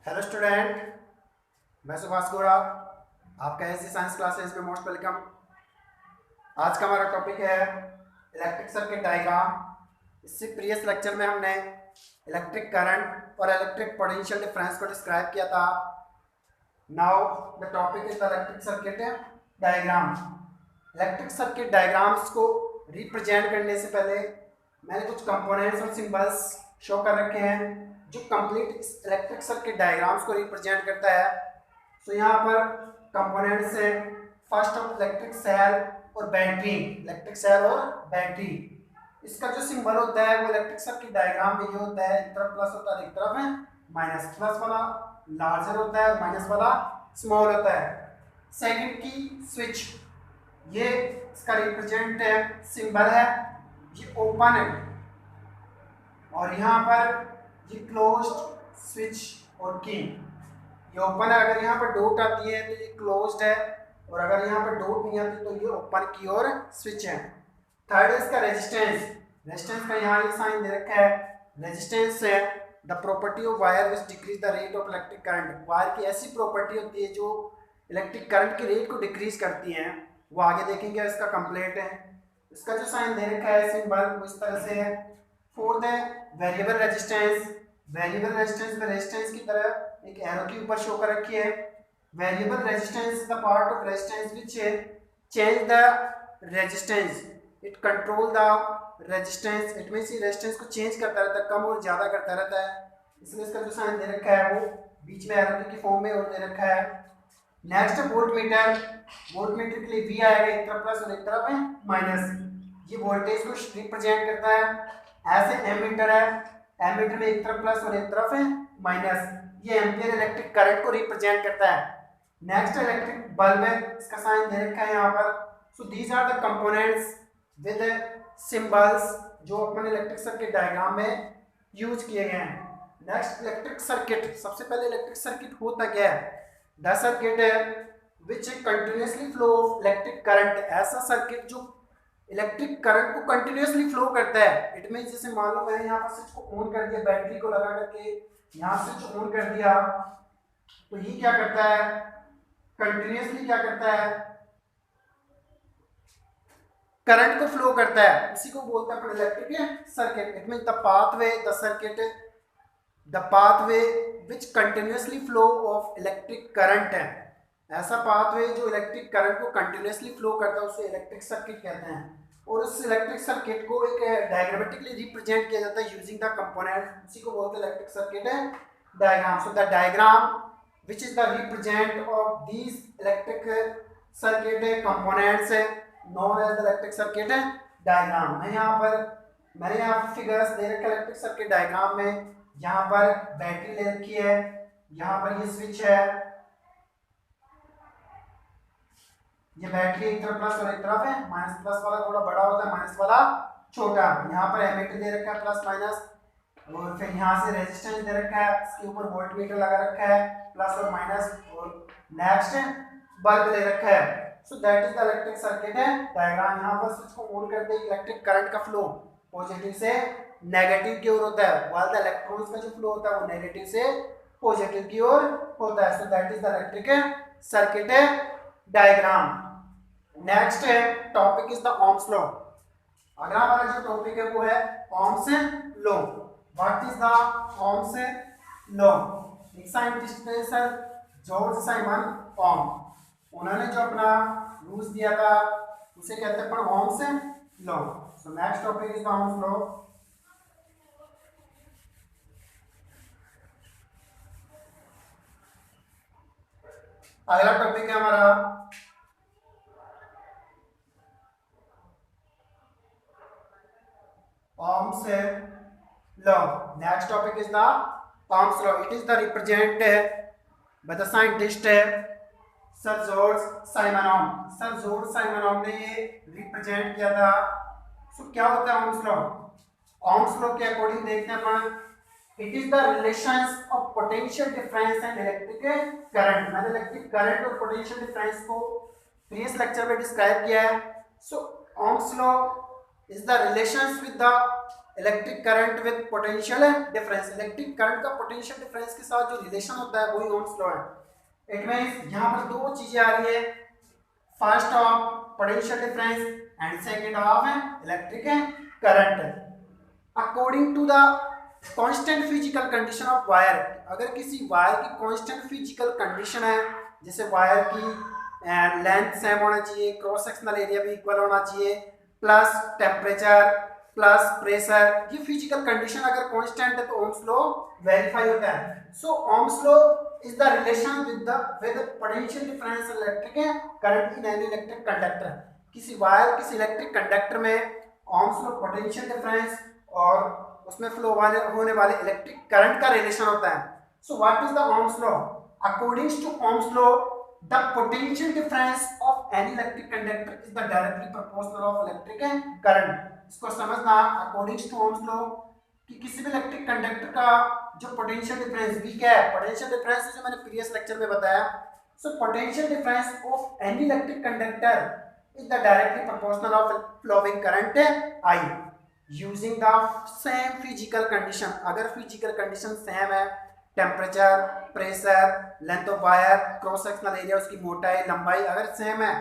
Hello student, मैं सुभाष गोरा आपका ऐसी साइंस क्लासेस में मोस्ट वेलकम। आज का हमारा टॉपिक है इलेक्ट्रिक सर्किट डायग्राम। इससे प्रीवियस लेक्चर में हमने इलेक्ट्रिक करंट और इलेक्ट्रिक पोटेंशियल डिफरेंस को डिस्क्राइब किया था। Now the topic is the electric circuit diagram. Electric circuit diagrams को रिप्रेजेंट करने से पहले मैंने कुछ कंपोनेंट्स और सिंबल्स शो कर रखे हैं जो कंप्लीट इलेक्ट्रिक सर्किट डायग्राम्स को रिप्रेजेंट करता है। सो यहाँ पर कंपोनेंट्स हैं फर्स्ट ऑफ इलेक्ट्रिक सेल और बैटरी। इलेक्ट्रिक सेल और बैटरी, इसका जो सिंबल होता है वो इलेक्ट्रिक सर्किट डायग्राम में ये होता है, एक तरफ प्लस होता है एक तरफ है माइनस। प्लस वाला लार्जर होता है, माइनस वाला स्मॉल होता है। सेकंड की स्विच, ये इसका रिप्रेजेंट सिंबल है, ये ओपन है और यहाँ पर ये क्लोज्ड स्विच और की। ये ओपन है, अगर यहाँ पर डॉट आती है तो ये क्लोज्ड है और अगर यहाँ पर डॉट नहीं आती तो ये ओपन की और स्विच है। थर्ड है इसका रेजिस्टेंस। रेजिस्टेंस का यहाँ ये साइन दे रखा है। रेजिस्टेंस है the property of wire which decrease the rate of electric current. Wire की ऐसी प्रॉपर्टी होती है जो इलेक्ट्रिक करंट की रेट को डिक्रीज करती है, वो आगे देखेंगे। इसका कंप्लीट है, इसका जो साइन दे रखा है सिंबल वो इस तरह से है। फोर्थ है वेरिएबल रेजिस्टेंस। वेरिएबल रेजिस्टेंस में रेजिस्टेंस की तरह एक एरो के ऊपर शो कर रखी है। Variable resistance is the part of resistance which change the resistance, it control the resistance. It means ये रेजिस्टेंस को चेंज करता रहता है, कम और ज्यादा करता रहता है, इसलिए इसका जो साइन दे रखा है वो बीच में एरो की फॉर्म में और दे रखा है। Next voltmeter. वोल्टमीटर के लिए वी आएगा, एक तरफ प्लस और एक तरफ है माइनस। ये वोल्टेज को रिप्रेजेंट करता है। ऐसे एमीटर है, एमीटर में एक तरफ प्लस और एक तरफ है माइनस, ये एम्पियर इलेक्ट्रिक करंट को रिप्रेजेंट करता है। नेक्स्ट इलेक्ट्रिक बल्ब है, इसका साइन दे रखा है यहाँ पर। So these are the components with symbols जो अपन इलेक्ट्रिक सर्किट डायग्राम में यूज किए गए हैं। Next electric circuit. सबसे पहले इलेक्ट्रिक सर्किट होता क्या है? The circuit which continuously flow of electric current. ऐसा सर्किट जो इलेक्ट्रिक करंट को कंटिन्यूअसली फ्लो करता है। इट मींस जैसे मान लो मैंने यहाँ पर स्विच को ऑन कर दिया, बैटरी को लगा करके यहाँ स्विच ऑन कर दिया, तो ये क्या करता है? कंटिन्यूअसली क्या करता है? करंट को फ्लो करता है। इसी को बोलते हैं अपन electric circuit. It means the pathway, the circuit, the pathway which continuously flow of electric current है। ऐसा पाथवे जो इलेक्ट्रिक करंट को कंटिन्यूअसली फ्लो करता है उसे इलेक्ट्रिक सर्किट कहते हैं। और उस इलेक्ट्रिक सर्किट को एक डायग्रामेटिकली रिप्रेजेंट किया जाता है यूजिंग द कंपोनेंट, उसी को बोलते हैं electric circuit diagram. So the diagram which is the represent of these electric circuit components known as the electric circuit diagram। मैंने यहाँ पर फिगर्स दे रखे इलेक्ट्रिक सर्किट डायग्राम में। यहाँ पर बैटरी ले रखी है, यहाँ पर ये स्विच है, ये बैटरी एक तरफ प्लस और एक तरफ है माइनस। प्लस वाला थोड़ा बड़ा होता है, माइनस वाला छोटा। यहाँ पर एमीटर दे रखा है प्लस माइनस, और फिर यहाँ से रेजिस्टेंस दे रखा है, इसके ऊपर वोल्टमीटर लगा रखा है प्लस और माइनस, और नेक्स्ट बल्ब दे रखा है। So that is the electric circuit diagram. यहाँ पर स्विच को ऑन करते ही इलेक्ट्रिक करंट का फ्लो पॉजिटिव से नेगेटिव की ओर होता है, व्हाइल द इलेक्ट्रॉन्स का जो फ्लो होता है वो नेगेटिव से पॉजिटिव की ओर होता है। So that is the electric circuit diagram. Next topic is the Ohm's law. अगला हमारा जो टॉपिक है वो है Ohm's law. What is the Ohm's law? एक साइंटिस्ट थे सर जॉर्ज साइमन ओम, उन्होंने जो अपना रूल्स दिया था उसे कहते हैं अपन Ohm's law. So next topic is the Ohm's law. अगला टॉपिक है हमारा Ohm's law. Next topic is the Ohm's law. It is the represent by the scientist sir George Simon Ohm. Sir George Simon Ohm ने ये represent किया था। So क्या होता है ओम्स लॉ? ओम्स लॉ के अकॉर्डिंग देखते हैं अपन, it is the relations of potential difference and electric current. मैंने इलेक्ट्रिक करंट और पोटेंशियल डिफरेंस को प्रीवियस लेक्चर में डिस्क्राइब किया है। So Ohm's law is the relations with the electric current with potential difference, electric current का potential difference के साथ जो रिलेशन होता है वही ओम्स लॉ है। इट मींस यहाँ पर दो चीजें आ रही है, first of potential difference and second of electric current. According to the constant physical condition of wire, अगर किसी वायर की कांस्टेंट फिजिकल कंडीशन है, जैसे वायर की लेंथ सेम होना चाहिए, क्रॉस सेक्शनल एरिया भी इक्वल होना चाहिए, प्लस टेम्परेचर प्लस प्रेशर, ये फिजिकल कंडीशन अगर कांस्टेंट है तो ओम्स लॉ वेरीफाई होता है। So Ohm's law is the relation with potential difference electric current in any electric conductor. किसी वायर किसी इलेक्ट्रिक कंडक्टर में ओम्स लॉ पोटेंशियल डिफरेंस और उसमें फ्लो होने वाले इलेक्ट्रिक करंट का रिलेशन होता है। So what is the Ohm's law? According to Ohm's law the potential difference of any electric conductor is the directly proportional of electric current। इसको समझना, according to Ohm's law कि किसी भी electric conductor का जो potential difference V क्या है, potential difference जो मैंने प्रीवियस लेक्चर में बताया। So potential difference of any electric conductor is the directly proportional of flowing current I using the same physical condition. अगर फिजिकल कंडीशन सेम है, temperature, pressure, length of wire, cross sectional area, उसकी मोटाई, लंबाई अगर same है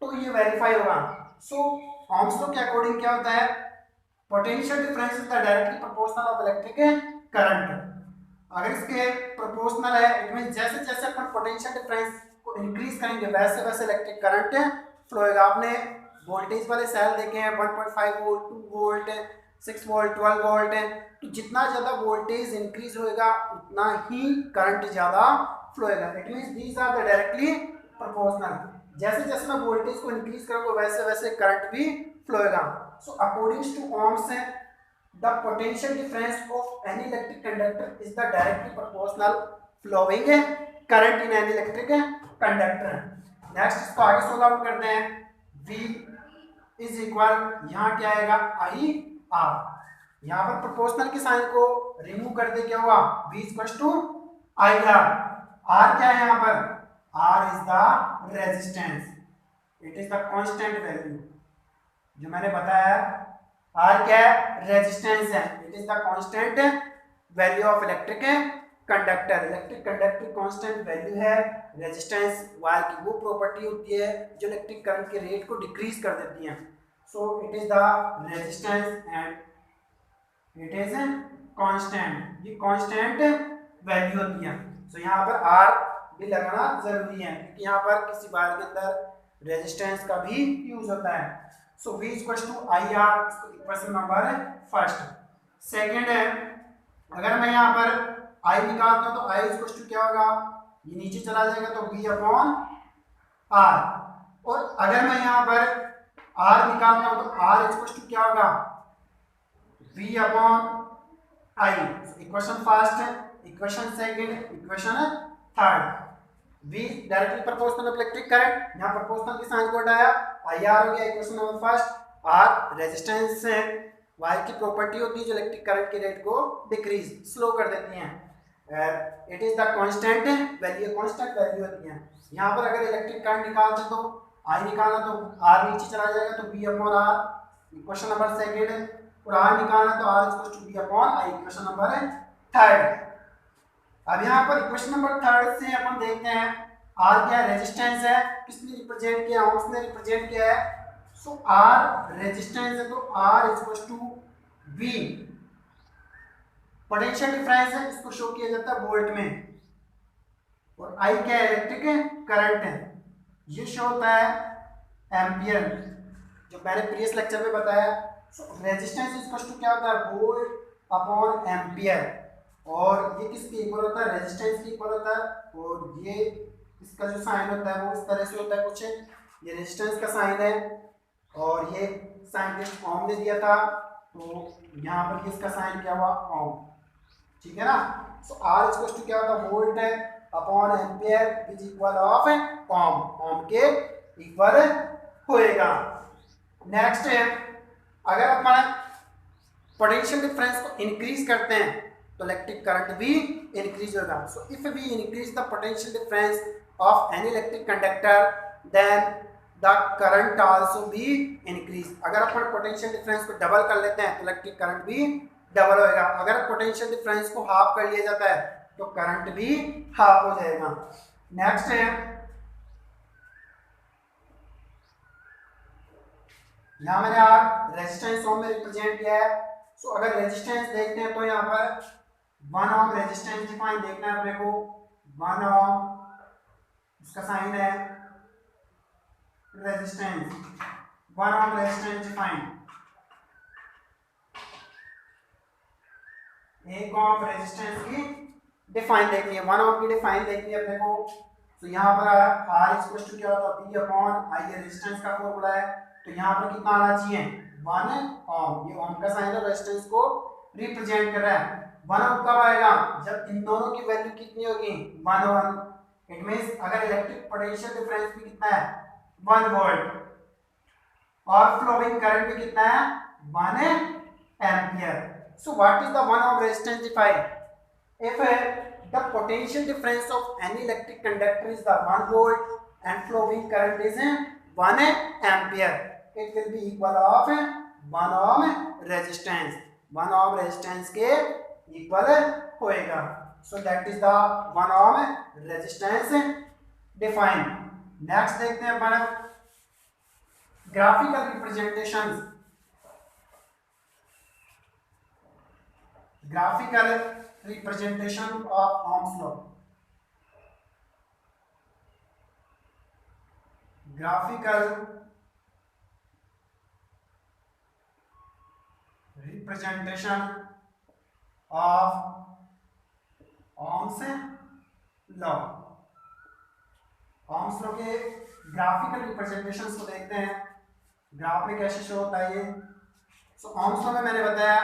तो ये verify होगा। सो ओम्स लॉ के अकॉर्डिंग क्या होता है, potential difference is the directly proportional of electric current. अगर इसके प्रोपोर्शनल है, इट मींस जैसे जैसे अपन पोटेंशियल डिफरेंस को इंक्रीज करेंगे वैसे वैसे इलेक्ट्रिक करंट फ्लो होगा। आपने वोल्टेज वाले सेल देखे हैं, 1.5 वोल्ट, 2 वोल्ट, 6 वोल्ट, 12 वोल्ट है, तो जितना ज़्यादा वोल्टेज इंक्रीज होएगा उतना ही करंट ज़्यादा फ्लो होएगा। It means these are the directly proportional. जैसे जैसे मैं वोल्टेज को इंक्रीज करूँगा वैसे वैसे करंट भी फ्लो होएगा। So according to Ohm's the potential difference of any electric conductor is the directly proportional flowing current in any electric conductor. Next इसको आगे सोल्व आउट करते हैं। V इज इक्वल, यहाँ क्या आएगा, I R। यहाँ पर प्रोपोर्शनल के साइन को रिमूव कर दे, क्या हुआ, V equals to I R। R क्या है यहाँ पर, R is the resistance, it is the constant value. जो मैंने बताया R क्या है, रेजिस्टेंस है, it is the constant value of electric conductor. Electric conductor constant value है, रेजिस्टेंस वायर की वो प्रॉपर्टी होती है जो इलेक्ट्रिक करंट के रेट को डिक्रीज कर देती है। So it is the resistance and it is constant, ये कांस्टेंट वैल्यू होती है। सो यहाँ पर R भी लगाना जरूरी है क्योंकि यहाँ पर किसी वायर के अंदर रेजिस्टेंस का भी यूज होता है। So V equals to I R, इसको इक्वेशन नंबर फर्स्ट। सेकंड है, अगर मैं यहाँ पर I निकालता हूँ तो I इक्वल्स टू क्या होगा, ये नीचे चला जाएगा तो V अपॉन R। और अगर मैं यहाँ पर R निकालता हूँ तो R इक्वल्स टू क्या होगा, V upon I। Equation first, equation second, equation third. V directly proportional of electric current, यहाँ प्रोपोर्शनल के साइन को हटाया, IR हो गया equation number first. R resistance है, वायर की प्रॉपर्टी होती है जो इलेक्ट्रिक करंट के रेट को डिक्रीज स्लो कर देती हैं। It is the constant value, constant value होती है। यहाँ पर अगर इलेक्ट्रिक करंट निकालते तो I निकालना तो R नीचे चला जाएगा तो V upon R, equation number second. और R निकालना तो R equals to V upon I, equation number third. अब यहाँ पर इक्वेशन नंबर थर्ड से अपन देखते हैं R क्या रेजिस्टेंस है, किसने रिप्रेजेंट किया, ओम्स ने रिप्रेजेंट किया है। सो R रेजिस्टेंस है तो R equals to V। Potential difference है, इसको शो किया जाता है वोल्ट में। और I क्या है, इलेक्ट्रिक करंट है, ये शो होता है एम्पियर, जो मैंने प्रीवियस लेक्चर में बताया। सो रेजिस्टेंस इक्वल्स टू क्या होता है, वोल्ट अपॉन एम्पियर। और ये किसके इक्वल होता है, रेजिस्टेंस के इक्वल होता है। और ये इसका जो साइन होता है वो इस तरह से होता है कुछ, ये रेजिस्टेंस का साइन है और ये साइंटिस्ट ओम ने दिया था, तो यहाँ पर इसका साइन क्या हुआ, ओम, ठीक है ना। सो R इक्वल टू क्या होता है, वोल्ट है upon ampere is equal of ohm, ohm के इक्वल होएगा। नेक्स्ट है, अगर अपन पोटेंशियल डिफरेंस को इंक्रीज करते हैं तो इलेक्ट्रिक करंट भी इंक्रीज होगा। So if we increase the potential difference of any electric conductor then the current also be increase. अगर अपन पोटेंशियल डिफरेंस को डबल कर लेते हैं तो इलेक्ट्रिक करंट भी डबल होएगा। अगर पोटेंशियल डिफरेंस को हाफ कर लिया जाता है तो करंट भी हाफ हो जाएगा। नेक्स्ट है, यहाँ मैंने आप रेजिस्टेंस ओम में रिप्रेजेंट किया है। सो अगर रेजिस्टेंस देखते हैं तो यहाँ पर 1 ओम रेजिस्टेंस डिफाइन देखना है अपने को। 1 ओम इसका साइन है resistance, 1 ohm resistance define. 1 ohm resistance की डिफाइन देखनी है, 1 ओम की डिफाइन देखनी है अपने को। तो यहाँ पर R इक्वल टू क्या होता है, P अपॉन I रेजिस्टेंस का फॉर्मूला है। तो यहाँ पर कितना आना चाहिए, 1 ओम। ये ओम का साइन है, रेजिस्टेंस को रिप्रेजेंट कर रहा है। 1 ओम कब आएगा, जब इन दोनों की वैल्यू कितनी होगी, 1 1। इट मींस अगर इलेक्ट्रिक पोटेंशियल डिफरेंस भी कितना है, 1 वोल्ट, और फ्लोइंग करंट भी कितना है, 1 ampere. So what is the 1 ohm resistance define? If the potential difference of any electric conductor is the 1 volt and flowing current is 1 ampere, it will be equal of 1 ohm resistance। 1 ohm resistance के equal होएगा। So that is the 1 ohm resistance defined। Next देखते हैं अपन graphical representations। Graphical representation of Ohm's law। Graphical representation of Ohm's law। Ohm's law के graphical representations को देखते हैं, graph में कैसे शो होता है ये। सो Ohm's law में मैंने बताया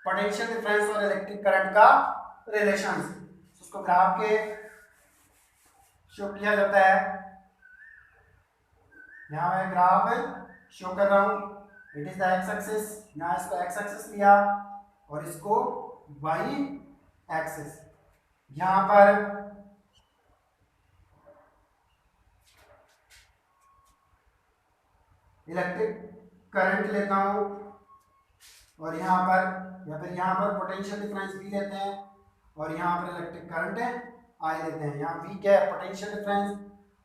पोटेंशियल डिफरेंस और इलेक्ट्रिक करंट का रिलेशन, उसको ग्राफ के शो किया जाता है। यहाँ मैं ग्राफ शो कर रहा हूँ, it is the x axis, यहाँ इसको एक्स एक्सिस लिया और इसको वाई एक्सिस। यहाँ पर इलेक्ट्रिक करंट लेता हूँ और यहाँ पर या फिर यहाँ पर पोटेंशियल डिफरेंस भी लेते हैं और यहाँ पर इलेक्ट्रिक करंट आई लेते हैं। यहाँ V क्या है, पोटेंशियल डिफरेंस,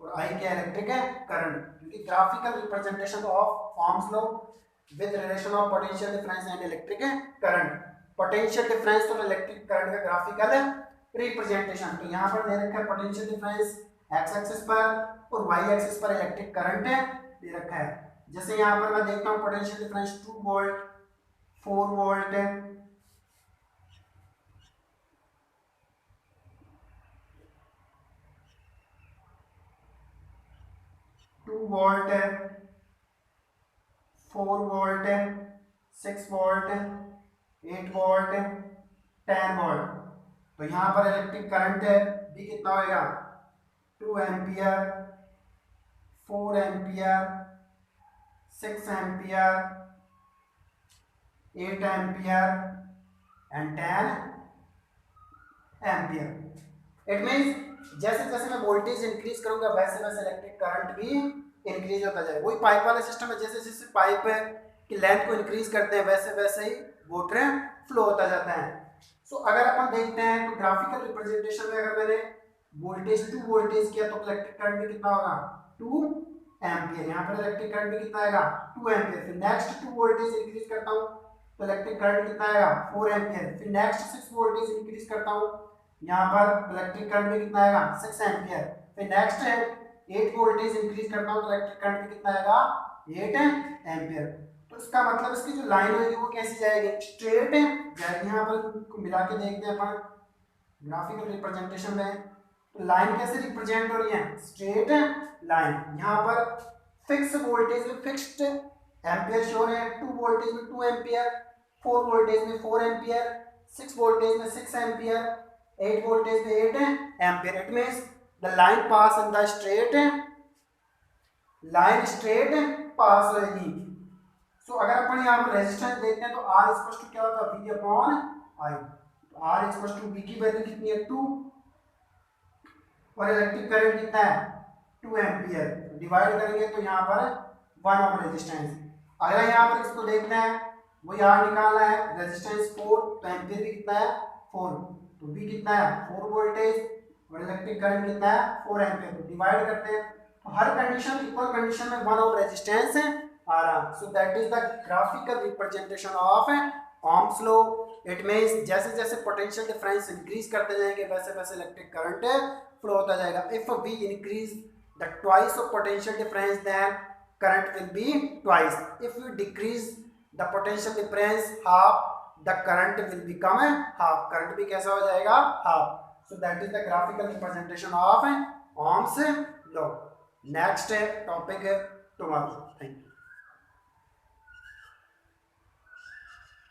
और I क्या है, इलेक्ट्रिक है करंट। क्योंकि graphical representation of Ohm's law with relation of potential difference and electric current. Potential difference और इलेक्ट्रिक करंट का ग्राफिकल रिप्रेजेंटेशन। तो यहाँ पर दे रखा है पोटेंशियल डिफरेंस एक्स एक्सिस पर और वाई एक्सिस पर इलेक्ट्रिक करंट दे रखा है। जैसे यहाँ पर मैं देखता हूँ potential difference 2 volt, 4 volt, 2 volt, 4 volt, 6 volt, 8 volt, 10 volt. तो यहाँ पर इलेक्ट्रिक करंट भी कितना होगा, 2 ampere, 4 ampere, 6 ampere, 8 ampere and 10 ampere. It means जैसे जैसे मैं वोल्टेज इंक्रीज करूंगा वैसे वैसे इलेक्ट्रिक करंट भी इंक्रीज होता जाएगा। वही पाइप वाला सिस्टम है, जैसे जैसे पाइप की लेंथ को इंक्रीज करते हैं वैसे वैसे ही वाटर फ्लो होता जाता है। सो अगर अपन देखते हैं तो ग्राफिकल रिप्रेजेंटेशन में अगर मैंने वोल्टेज 2 वोल्टेज किया तो इलेक्ट्रिक करंट भी कितना होगा, 2 एम्पियर। यहाँ पर इलेक्ट्रिक करंट भी कितना आएगा, 2 एम्पियर। फिर नेक्स्ट 2 वोल्टेज इंक्रीज करता हूँ तो इलेक्ट्रिक करंट कितना आएगा, 4 एम्पियर। फिर नेक्स्ट 6 वोल्टेज इंक्रीज करता हूँ, यहाँ पर इलेक्ट्रिक करंट भी कितना आएगा, 6 एम्पियर। फिर नेक्स्ट 8 वोल्टेज इंक्रीज करता हूँ तो इलेक्ट्रिक करंट भी कितना आएगा, 8 एम्पियर। तो इसका मतलब इसकी जो लाइन होगी वो कैसी जाएगी, स्ट्रेट जाएगी। यहाँ पर मिला के देखते हैं अपन ग्राफिकल रिप्रेजेंटेशन में, तो लाइन कैसे रिप्रेजेंट हो रही है, स्ट्रेट लाइन। यहाँ पर फिक्स वोल्टेज में फिक्स्ड एम्पियर शो है, 2 वोल्टेज में 2 एम्पियर, 4 वोल्टेज में 4 एम्पियर, 6 वोल्टेज में 6 एम्पियर, 8 voltage में 8 ampere. It means the line pass in the straight line, straight pass होगी। सो अगर अपन यहाँ पर रेजिस्टेंस देखते हैं तो R इक्वल टू क्या होता है, V अपॉन I। तो R इक्वल टू V की वैल्यू कितनी है, 2, और इलेक्ट्रिक करंट कितना है, 2 एम्पियर। डिवाइड करेंगे तो यहाँ पर 1 ओम रेजिस्टेंस। अगर यहाँ पर इसको देखना है, वो यहाँ निकालना है रेजिस्टेंस 4, तो एम्पीयर भी कितना है 4, तो भी कितना है 4 वोल्टेज और इलेक्ट्रिक करंट कितना है 4 एम्पीयर। तो डिवाइड करते हैं तो हर कंडीशन इक्वल कंडीशन में 1 ओम रेजिस्टेंस आ रहा। सो that is the graphical representation of ohms law. It means जैसे जैसे पोटेंशियल डिफरेंस इंक्रीज करते जाएंगे वैसे वैसे इलेक्ट्रिक करंट फ्लो होता जाएगा। If we increase the twice of potential difference then current will be twice. If you decrease the potential difference half the current will become half. Current भी कैसा हो जाएगा half. So that is the graphical representation of Ohm's law. Next topic tomorrow. Thank you.